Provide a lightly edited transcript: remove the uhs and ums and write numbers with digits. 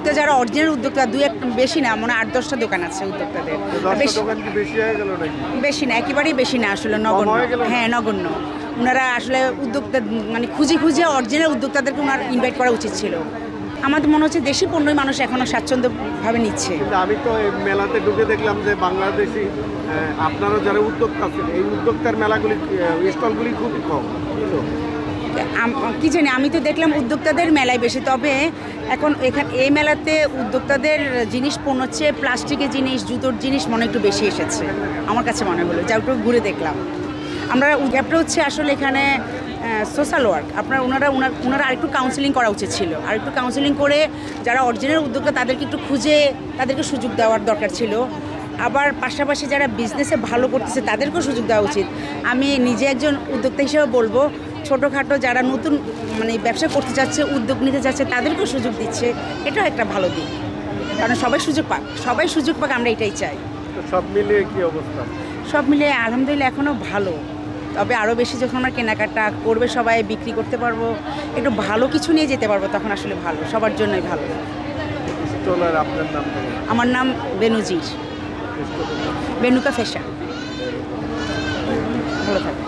উদ্যোক্তা যারা অরিজিনাল উদ্যোক্তা দুই এক বেশি না, মানে 8-10টা দোকান আছে উদ্যোক্তাদের। বেশি না, একেবারেই বেশি না আসলে, নগণ্য। হ্যাঁ, নগণ্য। ওনারা আসলে উদ্যোক্তা মানে খুঁজে খুঁজে অরিজিনাল উদ্যোক্তাদেরকে ওনার ইনভাইট করা উচিত ছিল। আমাদের মনে হচ্ছে দেশি পণ্যই মানুষ এখনও স্বাচ্ছন্দ্যভাবে নিচ্ছে। আমি তো এই মেলাতে ঢুকে দেখলাম যে বাংলাদেশি আপনারা যারা উদ্যোক্তা আছেন, এই উদ্যোক্তার মেলাগুলি স্টলগুলি খুবই কম। কি জানি, আমি তো দেখলাম উদ্যোক্তাদের মেলায় বেশি। তবে এখন এই মেলাতে উদ্যোক্তাদের জিনিস পণ্য হচ্ছে প্লাস্টিকের জিনিস, জুতোর জিনিস মনে একটু বেশি এসেছে আমার কাছে মনে হলো, যা একটু ঘুরে দেখলাম। আমরা গ্যাপটা হচ্ছে আসলে এখানে সোশ্যাল ওয়ার্ক। ওনারা আরেকটু কাউন্সিলিং করা উচিত ছিল। আরেকটু কাউন্সিলিং করে যারা অরিজিনাল উদ্যোক্তা তাদেরকে একটু খুঁজে তাদেরকে সুযোগ দেওয়ার দরকার ছিল। আবার পাশাপাশি যারা বিজনেসে ভালো করতেছে তাদেরকেও সুযোগ দেওয়া উচিত। আমি নিজে একজন উদ্যোক্তা হিসেবে বলবো, ছোটোখাটো যারা নতুন মানে ব্যবসা করতে চাচ্ছে, উদ্যোগ নিতে চাচ্ছে, তাদেরকেও সুযোগ দিচ্ছে। এটাও একটা ভালো দিক, কারণ সবাই সুযোগ পাক, আমরা এটাই চাই। সব মিলিয়ে কি অবস্থা? সব মিলিয়ে আলহামদুলিল্লাহ এখনও ভালো। তবে আরও বেশি যখন আমরা কেনাকাটা করবে, সবাই বিক্রি করতে পারবো, একটু ভালো কিছু নিয়ে যেতে পারবো, তখন আসলে ভালো, সবার জন্যই ভালো। আপনার নাম? আমার নাম বেনুজির, বেনুকা ফ্যাশন। ভালো থাকবে।